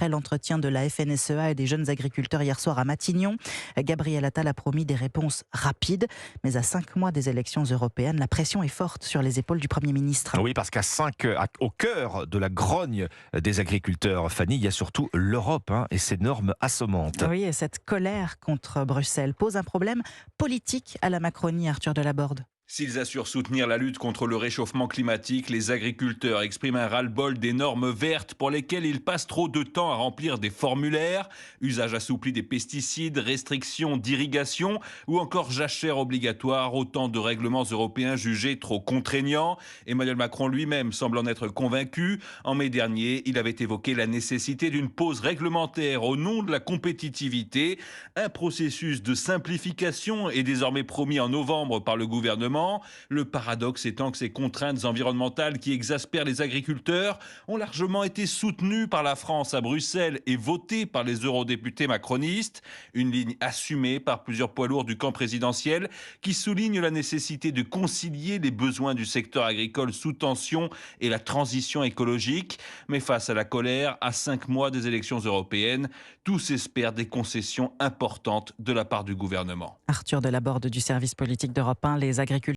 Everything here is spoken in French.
après l'entretien de la FNSEA et des jeunes agriculteurs hier soir à Matignon. Gabriel Attal a promis des réponses rapides, mais à 5 mois des élections européennes, la pression est forte sur les épaules du Premier ministre. Oui, parce au cœur de la grogne des agriculteurs, Fanny, il y a surtout l'Europe et ses normes assommantes. Oui, et cette colère contre Bruxelles pose un problème politique à la Macronie, Arthur Delaborde. S'ils assurent soutenir la lutte contre le réchauffement climatique, les agriculteurs expriment un ras-le-bol des normes vertes pour lesquelles ils passent trop de temps à remplir des formulaires, usage assoupli des pesticides, restrictions d'irrigation ou encore jachère obligatoire, autant de règlements européens jugés trop contraignants. Emmanuel Macron lui-même semble en être convaincu. En mai dernier, il avait évoqué la nécessité d'une pause réglementaire au nom de la compétitivité. Un processus de simplification est désormais promis en novembre par le gouvernement. Le paradoxe étant que ces contraintes environnementales qui exaspèrent les agriculteurs ont largement été soutenues par la France à Bruxelles et votées par les eurodéputés macronistes. Une ligne assumée par plusieurs poids lourds du camp présidentiel qui souligne la nécessité de concilier les besoins du secteur agricole sous tension et la transition écologique. Mais face à la colère, à 5 mois des élections européennes, tous espèrent des concessions importantes de la part du gouvernement. Arthur Delaborde du service politique d'Europe 1, les agriculteurs